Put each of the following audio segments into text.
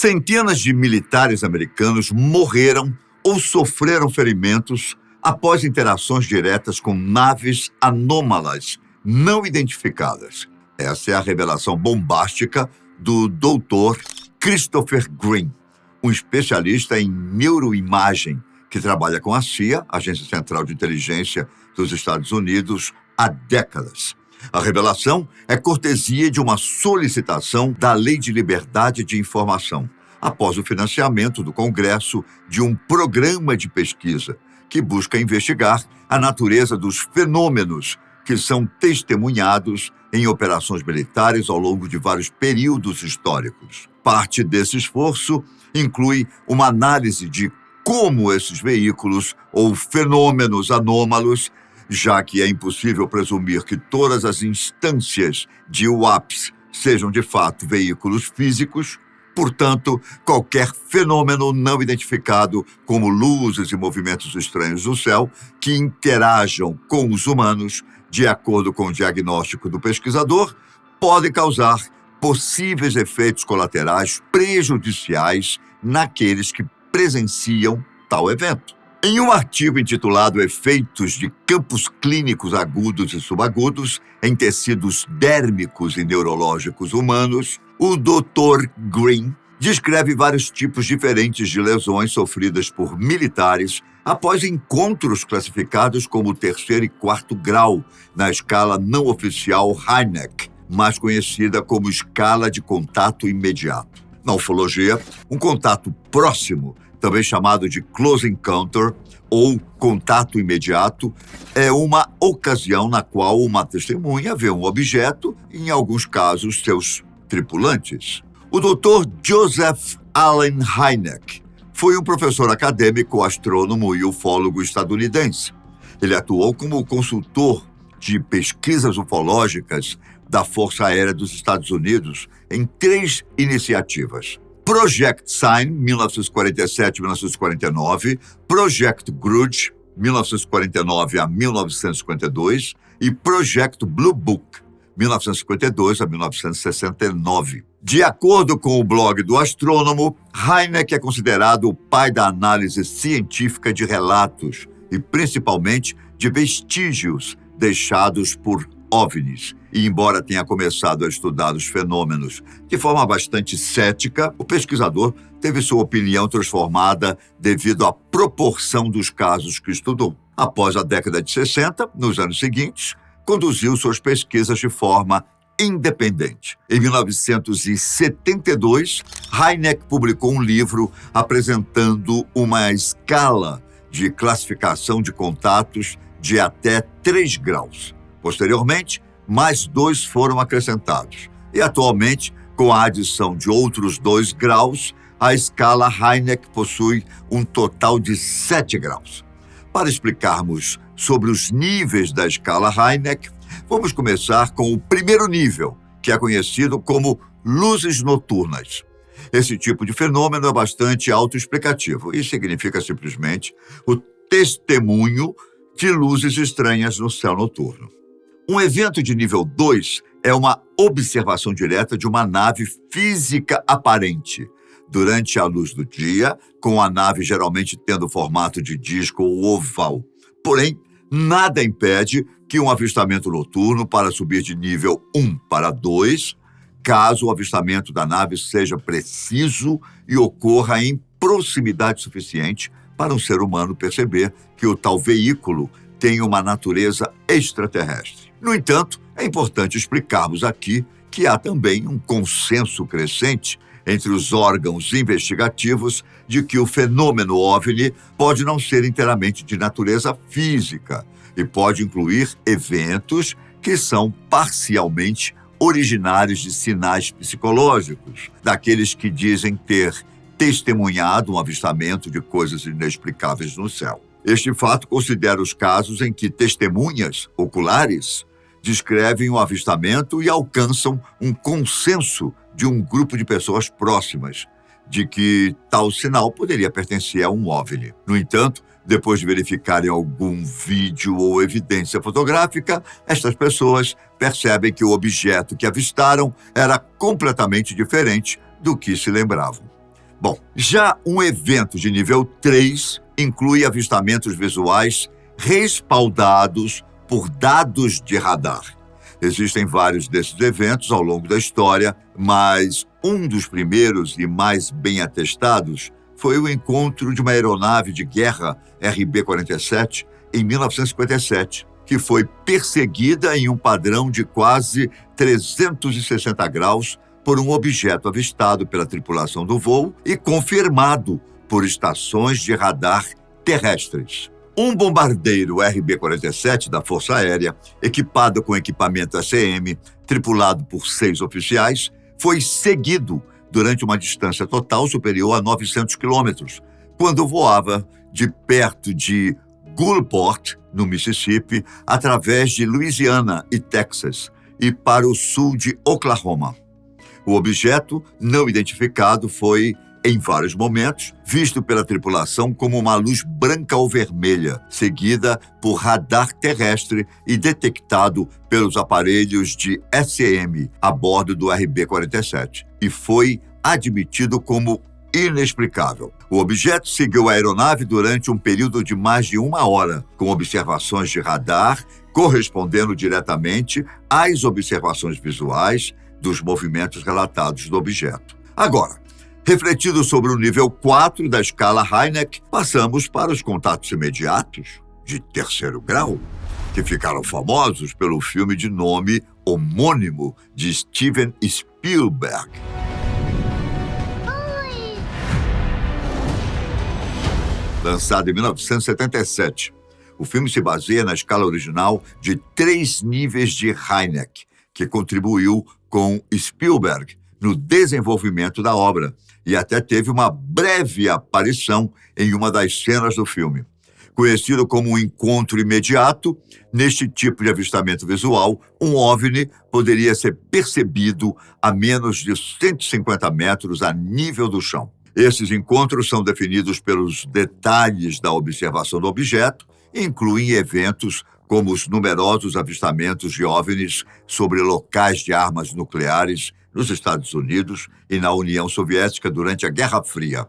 Centenas de militares americanos morreram ou sofreram ferimentos após interações diretas com naves anômalas não identificadas. Essa é a revelação bombástica do Dr. Christopher Green, um especialista em neuroimagem que trabalha com a CIA, Agência Central de Inteligência dos Estados Unidos, há décadas. A revelação é cortesia de uma solicitação da Lei de Liberdade de Informação, após o financiamento do Congresso de um programa de pesquisa que busca investigar a natureza dos fenômenos que são testemunhados em operações militares ao longo de vários períodos históricos. Parte desse esforço inclui uma análise de como esses veículos ou fenômenos anômalos, já que é impossível presumir que todas as instâncias de UAPs sejam de fato veículos físicos, portanto, qualquer fenômeno não identificado, como luzes e movimentos estranhos no céu, que interajam com os humanos, de acordo com o diagnóstico do pesquisador, pode causar possíveis efeitos colaterais prejudiciais naqueles que presenciam tal evento. Em um artigo intitulado Efeitos de Campos Clínicos Agudos e Subagudos em Tecidos Dérmicos e Neurológicos Humanos, o Dr. Green descreve vários tipos diferentes de lesões sofridas por militares após encontros classificados como 3º e 4º grau na escala não oficial Hynek, mais conhecida como escala de contato imediato. Na ufologia, um contato próximo, também chamado de close encounter ou contato imediato, é uma ocasião na qual uma testemunha vê um objeto e, em alguns casos, seus tripulantes. O Dr. Joseph Allen Hynek foi um professor acadêmico, astrônomo e ufólogo estadunidense. Ele atuou como consultor de pesquisas ufológicas da Força Aérea dos Estados Unidos em 3 iniciativas: Project Sign, 1947-1949, Project Grudge, 1949 a 1952, e Project Blue Book, 1952 a 1969. De acordo com o blog do astrônomo, Hynek é considerado o pai da análise científica de relatos e, principalmente, de vestígios deixados por OVNIs. E, embora tenha começado a estudar os fenômenos de forma bastante cética, o pesquisador teve sua opinião transformada devido à proporção dos casos que estudou. Após a década de 60, nos anos seguintes, conduziu suas pesquisas de forma independente. Em 1972, Hynek publicou um livro apresentando uma escala de classificação de contatos de até 3 graus. Posteriormente, mais 2 foram acrescentados. E, atualmente, com a adição de outros 2 graus, a escala Hynek possui um total de 7 graus. Para explicarmos sobre os níveis da escala Hynek, vamos começar com o primeiro nível, que é conhecido como luzes noturnas. Esse tipo de fenômeno é bastante autoexplicativo e significa simplesmente o testemunho de luzes estranhas no céu noturno. Um evento de nível 2 é uma observação direta de uma nave física aparente durante a luz do dia, com a nave geralmente tendo formato de disco ou oval. Porém, nada impede que um avistamento noturno para subir de nível 1 para 2, caso o avistamento da nave seja preciso e ocorra em proximidade suficiente para um ser humano perceber que o tal veículo tem uma natureza extraterrestre. No entanto, é importante explicarmos aqui que há também um consenso crescente entre os órgãos investigativos de que o fenômeno OVNI pode não ser inteiramente de natureza física e pode incluir eventos que são parcialmente originários de sinais psicológicos, daqueles que dizem ter testemunhado um avistamento de coisas inexplicáveis no céu. Este fato considera os casos em que testemunhas oculares descrevem o avistamento e alcançam um consenso de um grupo de pessoas próximas de que tal sinal poderia pertencer a um OVNI. No entanto, depois de verificarem algum vídeo ou evidência fotográfica, estas pessoas percebem que o objeto que avistaram era completamente diferente do que se lembravam. Bom, já um evento de nível 3 inclui avistamentos visuais respaldados por dados de radar. Existem vários desses eventos ao longo da história, mas um dos primeiros e mais bem atestados foi o encontro de uma aeronave de guerra RB-47 em 1957, que foi perseguida em um padrão de quase 360 graus por um objeto avistado pela tripulação do voo e confirmado por estações de radar terrestres. Um bombardeiro RB-47 da Força Aérea, equipado com equipamento ACM, tripulado por 6 oficiais, foi seguido durante uma distância total superior a 900 quilômetros, quando voava de perto de Gulfport, no Mississippi, através de Louisiana e Texas, e para o sul de Oklahoma. O objeto, não identificado, foi, em vários momentos, visto pela tripulação como uma luz branca ou vermelha, seguida por radar terrestre e detectado pelos aparelhos de SM a bordo do RB-47, e foi admitido como inexplicável. O objeto seguiu a aeronave durante um período de mais de 1 hora, com observações de radar correspondendo diretamente às observações visuais dos movimentos relatados do objeto. Agora, refletido sobre o nível 4 da escala Hynek, passamos para os contatos imediatos de terceiro grau, que ficaram famosos pelo filme de nome homônimo de Steven Spielberg. Lançado em 1977, o filme se baseia na escala original de 3 níveis de Hynek, que contribuiu com Spielberg no desenvolvimento da obra e até teve uma breve aparição em uma das cenas do filme. Conhecido como um encontro imediato, neste tipo de avistamento visual, um OVNI poderia ser percebido a menos de 150 metros a nível do chão. Esses encontros são definidos pelos detalhes da observação do objeto e incluem eventos como os numerosos avistamentos de OVNIs sobre locais de armas nucleares nos Estados Unidos e na União Soviética durante a Guerra Fria.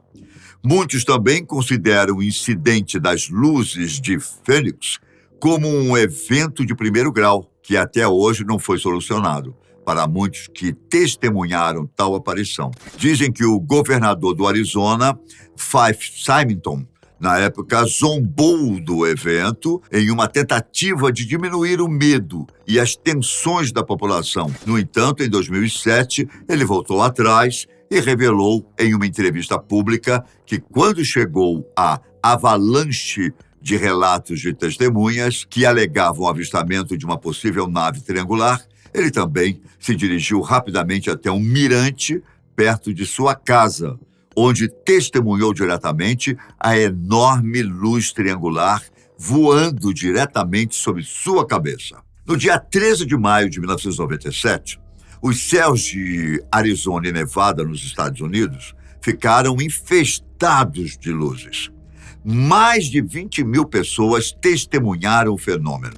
Muitos também consideram o incidente das luzes de Fênix como um evento de primeiro grau, que até hoje não foi solucionado, para muitos que testemunharam tal aparição. Dizem que o governador do Arizona, Fife Symington, na época, zombou do evento em uma tentativa de diminuir o medo e as tensões da população. No entanto, em 2007, ele voltou atrás e revelou em uma entrevista pública que, quando chegou a avalanche de relatos de testemunhas que alegavam o avistamento de uma possível nave triangular, ele também se dirigiu rapidamente até um mirante perto de sua casa, onde testemunhou diretamente a enorme luz triangular voando diretamente sobre sua cabeça. No dia 13 de maio de 1997, os céus de Arizona e Nevada, nos Estados Unidos, ficaram infestados de luzes. Mais de 20 mil pessoas testemunharam o fenômeno.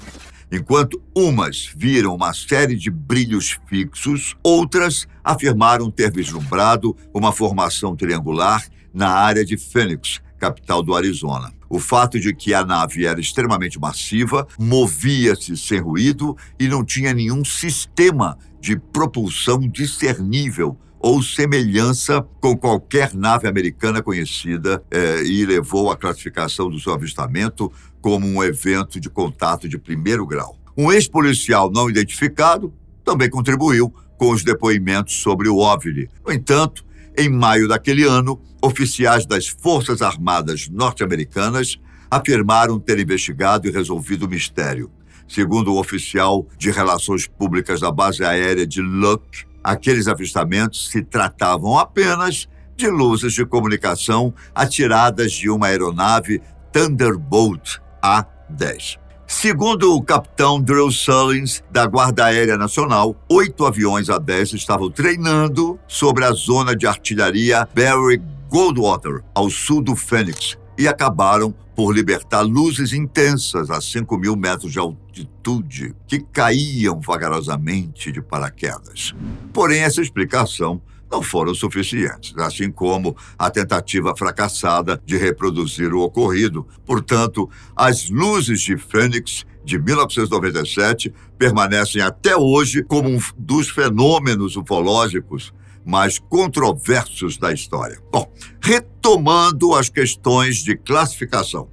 Enquanto umas viram uma série de brilhos fixos, outras afirmaram ter vislumbrado uma formação triangular na área de Phoenix, capital do Arizona. O fato de que a nave era extremamente massiva, movia-se sem ruído e não tinha nenhum sistema de propulsão discernível ou semelhança com qualquer nave americana conhecida e levou à classificação do seu avistamento como um evento de contato de primeiro grau. Um ex-policial não identificado também contribuiu com os depoimentos sobre o OVNI. No entanto, em maio daquele ano, oficiais das Forças Armadas norte-americanas afirmaram ter investigado e resolvido o mistério. Segundo o oficial de Relações Públicas da base aérea de Luck, aqueles avistamentos se tratavam apenas de luzes de comunicação atiradas de uma aeronave Thunderbolt A-10. Segundo o capitão Drew Sullins, da Guarda Aérea Nacional, 8 aviões A-10 estavam treinando sobre a zona de artilharia Barry Goldwater, ao sul do Phoenix, e acabaram por libertar luzes intensas a 5.000 metros de altitude, que caíam vagarosamente de paraquedas. Porém, essa explicação não foram suficientes, assim como a tentativa fracassada de reproduzir o ocorrido. Portanto, as luzes de Fênix, de 1997, permanecem até hoje como um dos fenômenos ufológicos mais controversos da história. Bom, retomando as questões de classificação,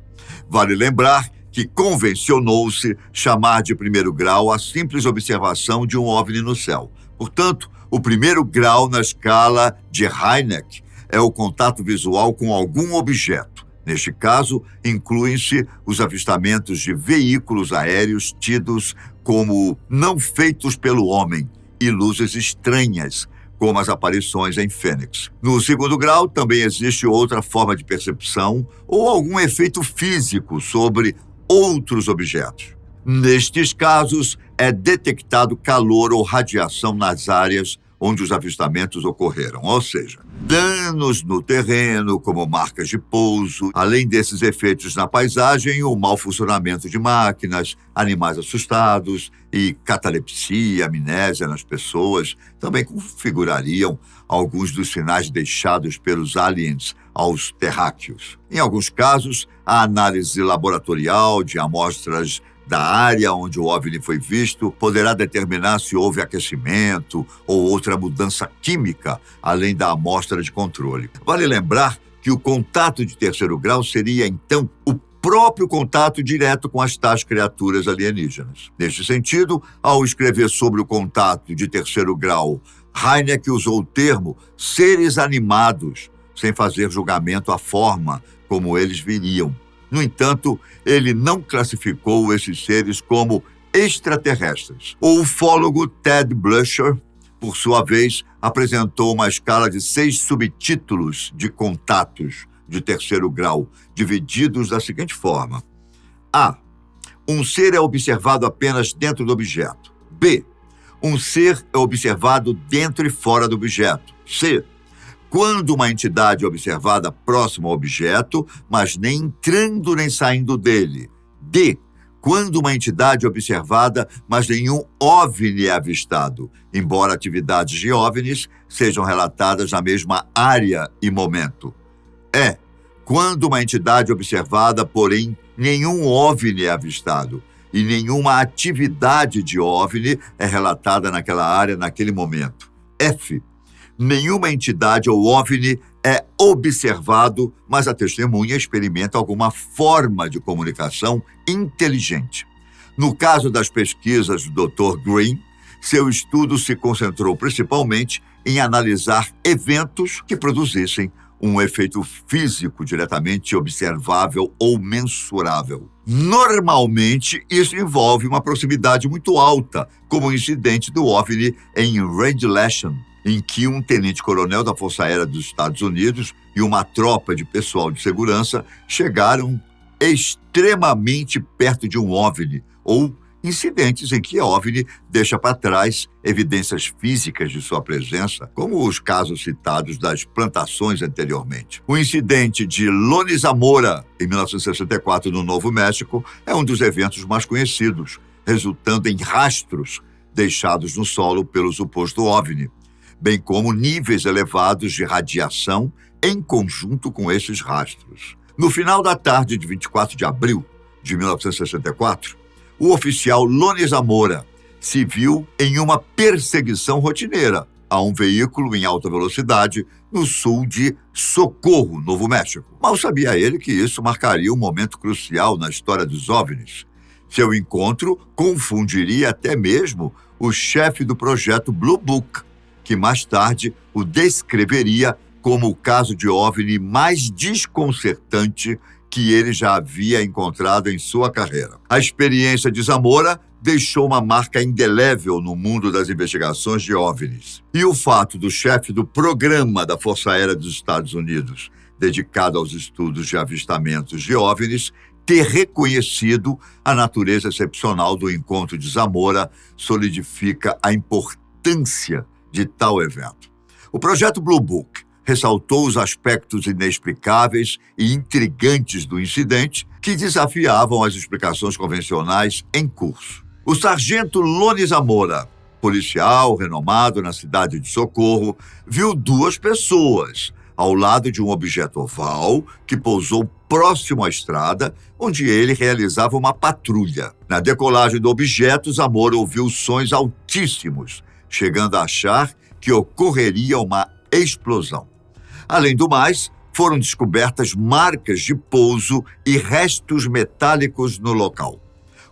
vale lembrar que convencionou-se chamar de primeiro grau a simples observação de um OVNI no céu. Portanto, o primeiro grau na escala de Hynek é o contato visual com algum objeto. Neste caso, incluem-se os avistamentos de veículos aéreos tidos como não feitos pelo homem e luzes estranhas, como as aparições em Fênix. No segundo grau, também existe outra forma de percepção ou algum efeito físico sobre outros objetos. Nestes casos, é detectado calor ou radiação nas áreas onde os avistamentos ocorreram, ou seja, danos no terreno, como marcas de pouso, além desses efeitos na paisagem, o mau funcionamento de máquinas, animais assustados e catalepsia, amnésia nas pessoas, também configurariam alguns dos sinais deixados pelos aliens aos terráqueos. Em alguns casos, a análise laboratorial de amostras da área onde o OVNI foi visto poderá determinar se houve aquecimento ou outra mudança química, além da amostra de controle. Vale lembrar que o contato de terceiro grau seria, então, o próprio contato direto com as tais criaturas alienígenas. Neste sentido, ao escrever sobre o contato de terceiro grau, Hynek usou o termo seres animados, sem fazer julgamento à forma como eles viriam. No entanto, ele não classificou esses seres como extraterrestres. O ufólogo Ted Blusher, por sua vez, apresentou uma escala de 6 subtítulos de contatos de terceiro grau, divididos da seguinte forma: A. Um ser é observado apenas dentro do objeto. B. Um ser é observado dentro e fora do objeto. C. Quando uma entidade é observada próxima ao objeto, mas nem entrando nem saindo dele. D. Quando uma entidade é observada, mas nenhum OVNI é avistado, embora atividades de OVNIs sejam relatadas na mesma área e momento. E. Quando uma entidade é observada, porém, nenhum OVNI é avistado, e nenhuma atividade de OVNI é relatada naquela área naquele momento. F. Nenhuma entidade ou OVNI é observado, mas a testemunha experimenta alguma forma de comunicação inteligente. No caso das pesquisas do Dr. Green, seu estudo se concentrou principalmente em analisar eventos que produzissem um efeito físico diretamente observável ou mensurável. Normalmente, isso envolve uma proximidade muito alta, como o incidente do OVNI em Rendlesham, em que um tenente-coronel da Força Aérea dos Estados Unidos e uma tropa de pessoal de segurança chegaram extremamente perto de um OVNI, ou incidentes em que a OVNI deixa para trás evidências físicas de sua presença, como os casos citados das plantações anteriormente. O incidente de Lone Zamora, em 1964, no Novo México, é um dos eventos mais conhecidos, resultando em rastros deixados no solo pelo suposto OVNI, bem como níveis elevados de radiação em conjunto com esses rastros. No final da tarde de 24 de abril de 1964, o oficial Lone Zamora se viu em uma perseguição rotineira a um veículo em alta velocidade no sul de Socorro, Novo México. Mal sabia ele que isso marcaria um momento crucial na história dos OVNIs. Seu encontro confundiria até mesmo o chefe do projeto Blue Book, que mais tarde o descreveria como o caso de OVNI mais desconcertante que ele já havia encontrado em sua carreira. A experiência de Zamora deixou uma marca indelével no mundo das investigações de OVNIs. E o fato do chefe do programa da Força Aérea dos Estados Unidos, dedicado aos estudos de avistamentos de OVNIs, ter reconhecido a natureza excepcional do encontro de Zamora solidifica a importância de tal evento. O projeto Blue Book ressaltou os aspectos inexplicáveis e intrigantes do incidente que desafiavam as explicações convencionais em curso. O sargento Lone Zamora, policial renomado na cidade de Socorro viu duas pessoas ao lado de um objeto oval que pousou próximo à estrada, onde ele realizava uma patrulha. Na decolagem do objeto, Zamora ouviu sons altíssimos, chegando a achar que ocorreria uma explosão. Além do mais, foram descobertas marcas de pouso e restos metálicos no local.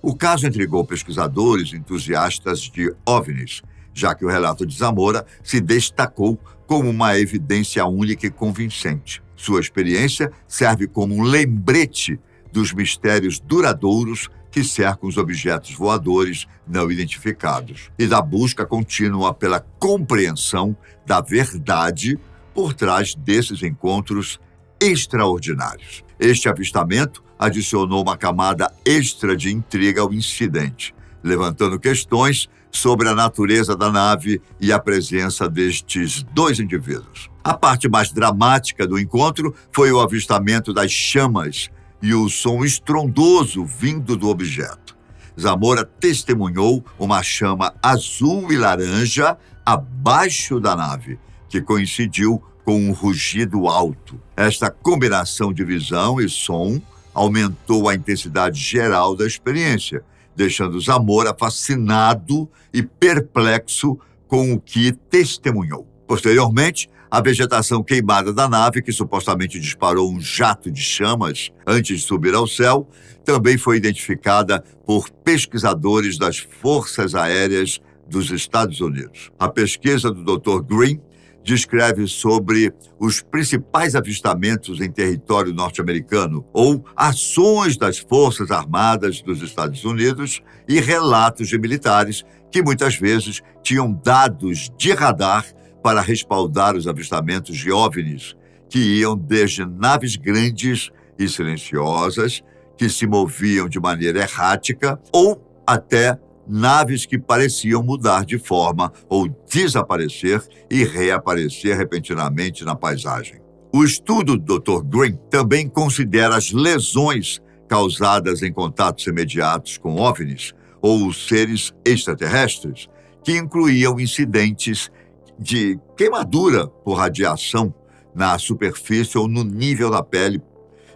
O caso intrigou pesquisadores e entusiastas de OVNIs, já que o relato de Zamora se destacou como uma evidência única e convincente. Sua experiência serve como um lembrete dos mistérios duradouros que cercam os objetos voadores não identificados e da busca contínua pela compreensão da verdade por trás desses encontros extraordinários. Este avistamento adicionou uma camada extra de intriga ao incidente, levantando questões sobre a natureza da nave e a presença destes dois indivíduos. A parte mais dramática do encontro foi o avistamento das chamas e o som estrondoso vindo do objeto. Zamora testemunhou uma chama azul e laranja abaixo da nave, que coincidiu com um rugido alto. Esta combinação de visão e som aumentou a intensidade geral da experiência, deixando Zamora fascinado e perplexo com o que testemunhou. Posteriormente, a vegetação queimada da nave, que supostamente disparou um jato de chamas antes de subir ao céu, também foi identificada por pesquisadores das Forças Aéreas dos Estados Unidos. A pesquisa do Dr. Green descreve sobre os principais avistamentos em território norte-americano ou ações das Forças Armadas dos Estados Unidos e relatos de militares que muitas vezes tinham dados de radar para respaldar os avistamentos de OVNIs, que iam desde naves grandes e silenciosas que se moviam de maneira errática ou até naves que pareciam mudar de forma ou desaparecer e reaparecer repentinamente na paisagem. O estudo do Dr. Green também considera as lesões causadas em contatos imediatos com OVNIs ou seres extraterrestres, que incluíam incidentes de queimadura por radiação na superfície ou no nível da pele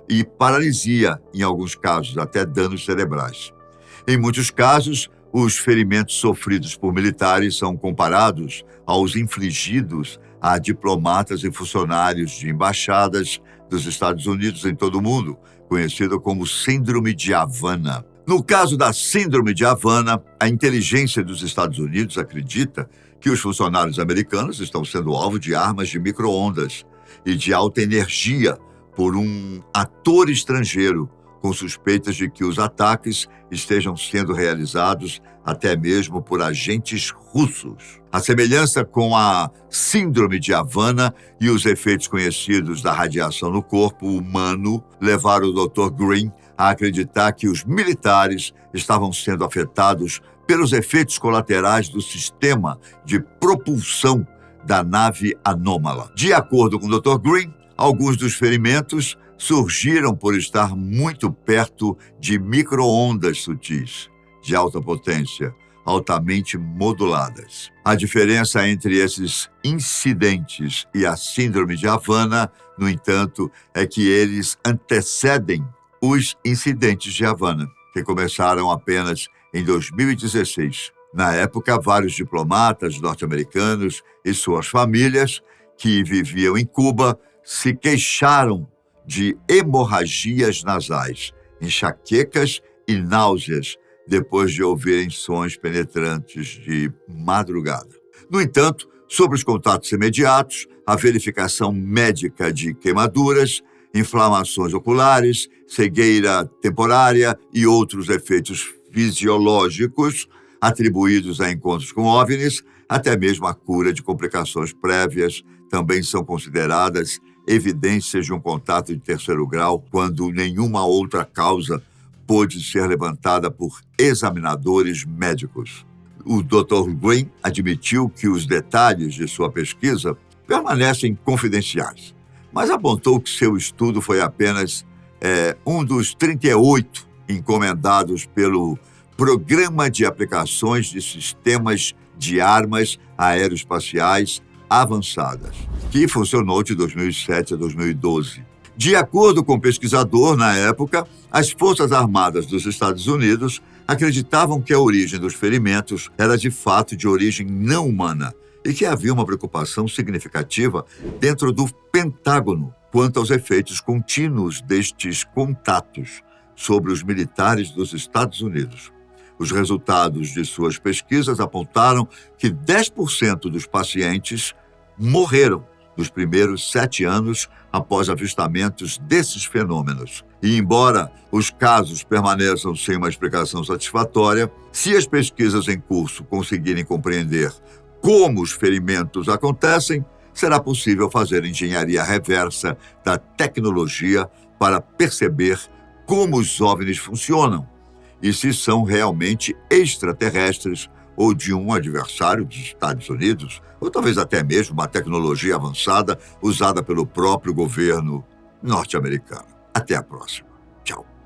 e paralisia, em alguns casos, até danos cerebrais. Em muitos casos, os ferimentos sofridos por militares são comparados aos infligidos a diplomatas e funcionários de embaixadas dos Estados Unidos em todo o mundo, conhecido como Síndrome de Havana. No caso da Síndrome de Havana, a inteligência dos Estados Unidos acredita que os funcionários americanos estão sendo alvo de armas de micro-ondas e de alta energia por um ator estrangeiro, com suspeitas de que os ataques estejam sendo realizados até mesmo por agentes russos. A semelhança com a Síndrome de Havana e os efeitos conhecidos da radiação no corpo humano levaram o Dr. Green a acreditar que os militares estavam sendo afetados pelos efeitos colaterais do sistema de propulsão da nave anômala. De acordo com o Dr. Green, alguns dos ferimentos surgiram por estar muito perto de micro-ondas sutis, de alta potência, altamente moduladas. A diferença entre esses incidentes e a Síndrome de Havana, no entanto, é que eles antecedem os incidentes de Havana, que começaram apenas em 2016. Na época, vários diplomatas norte-americanos e suas famílias que viviam em Cuba se queixaram de hemorragias nasais, enxaquecas e náuseas depois de ouvirem sons penetrantes de madrugada. No entanto, sobre os contatos imediatos, a verificação médica de queimaduras, inflamações oculares, cegueira temporária e outros efeitos fisiológicos atribuídos a encontros com OVNIs, até mesmo a cura de complicações prévias, também são consideradas evidências de um contato de terceiro grau quando nenhuma outra causa pôde ser levantada por examinadores médicos. O Dr. Green admitiu que os detalhes de sua pesquisa permanecem confidenciais, mas apontou que seu estudo foi apenas um dos 38 encomendados pelo Programa de Aplicações de Sistemas de armas aeroespaciais avançadas, que funcionou de 2007 a 2012. De acordo com o pesquisador, na época, as Forças Armadas dos Estados Unidos acreditavam que a origem dos ferimentos era de fato de origem não humana e que havia uma preocupação significativa dentro do Pentágono quanto aos efeitos contínuos destes contatos sobre os militares dos Estados Unidos. Os resultados de suas pesquisas apontaram que 10% dos pacientes morreram nos primeiros 7 anos após avistamentos desses fenômenos. E embora os casos permaneçam sem uma explicação satisfatória, se as pesquisas em curso conseguirem compreender como os ferimentos acontecem, será possível fazer engenharia reversa da tecnologia para perceber como os OVNIs funcionam e se são realmente extraterrestres ou de um adversário dos Estados Unidos, ou talvez até mesmo uma tecnologia avançada usada pelo próprio governo norte-americano. Até a próxima. Tchau.